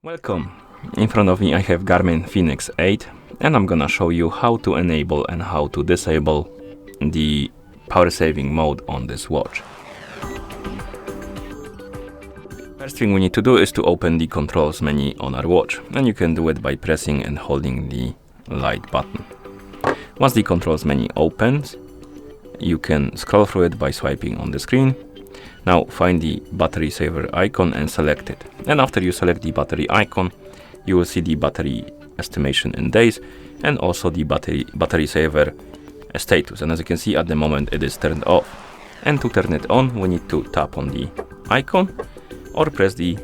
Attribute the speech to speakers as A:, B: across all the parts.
A: Welcome! In front of me I have GARMIN Fenix 8 and I'm gonna show you how to enable and how to disable the power saving mode on this watch. First thing we need to do is to open the controls menu on our watch, and you can do it by pressing and holding the light button. Once the controls menu opens, you can scroll through it by swiping on the screen. Now find the battery saver icon and select it. And after you select the battery icon, you will see the battery estimation in days and also the battery saver status. And as you can see, at the moment it is turned off. And to turn it on, we need to tap on the icon or press the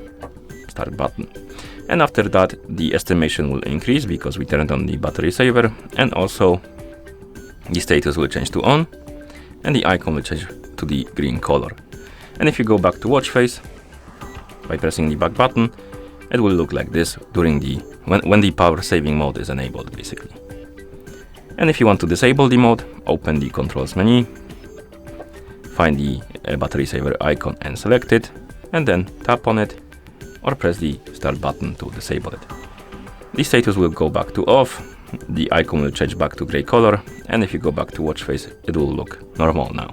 A: start button. And after that, the estimation will increase because we turned on the battery saver, and also the status will change to on and the icon will change to the green color. And if you go back to watch face by pressing the back button, it will look like this during when the power saving mode is enabled, basically. And if you want to disable the mode, open the controls menu, find the battery saver icon and select it, and then tap on it or press the start button to disable it. The status will go back to off, the icon will change back to gray color, and if you go back to watch face, it will look normal now.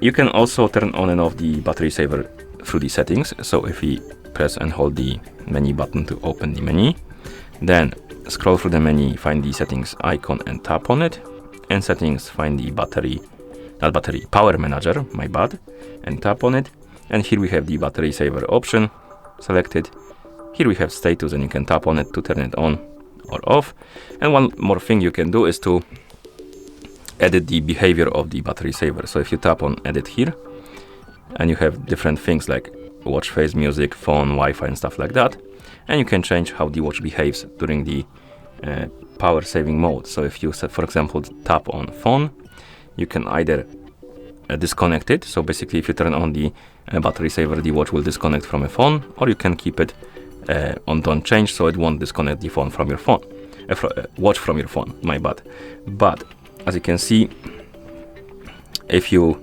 A: You can also turn on and off the battery saver through the settings. So if we press and hold the menu button to open the menu, then scroll through the menu, find the settings icon and tap on it, and settings, find the power manager, my bad, and tap on it. And here we have the battery saver option selected. Here we have status and you can tap on it to turn it on or off. And one more thing you can do is to edit the behavior of the battery saver. So if you tap on edit here, and you have different things like watch face, music, phone, Wi-Fi and stuff like that, and you can change how the watch behaves during the power saving mode. So if you, for example, tap on phone, you can either disconnect it. So basically if you turn on the battery saver, the watch will disconnect from a phone, or you can keep it on don't change, so it won't disconnect the phone from your phone, watch from your phone, my bad. But as you can see, if you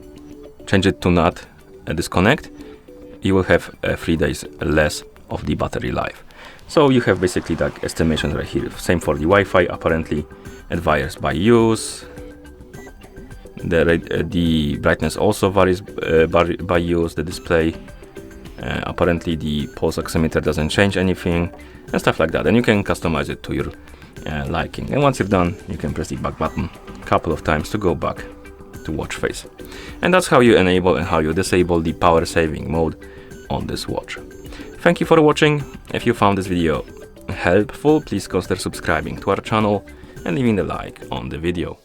A: change it to not disconnect, you will have 3 days less of the battery life. So you have basically like estimations right here. Same for the Wi-Fi, apparently it varies by use. The brightness also varies by use, the display. Apparently the pulse oximeter doesn't change anything and stuff like that. And you can customize it to your liking. And once you're done, you can press the back button a couple of times to go back to watch face. And that's how you enable and how you disable the power saving mode on this watch. Thank you for watching. If you found this video helpful, please consider subscribing to our channel and leaving a like on the video.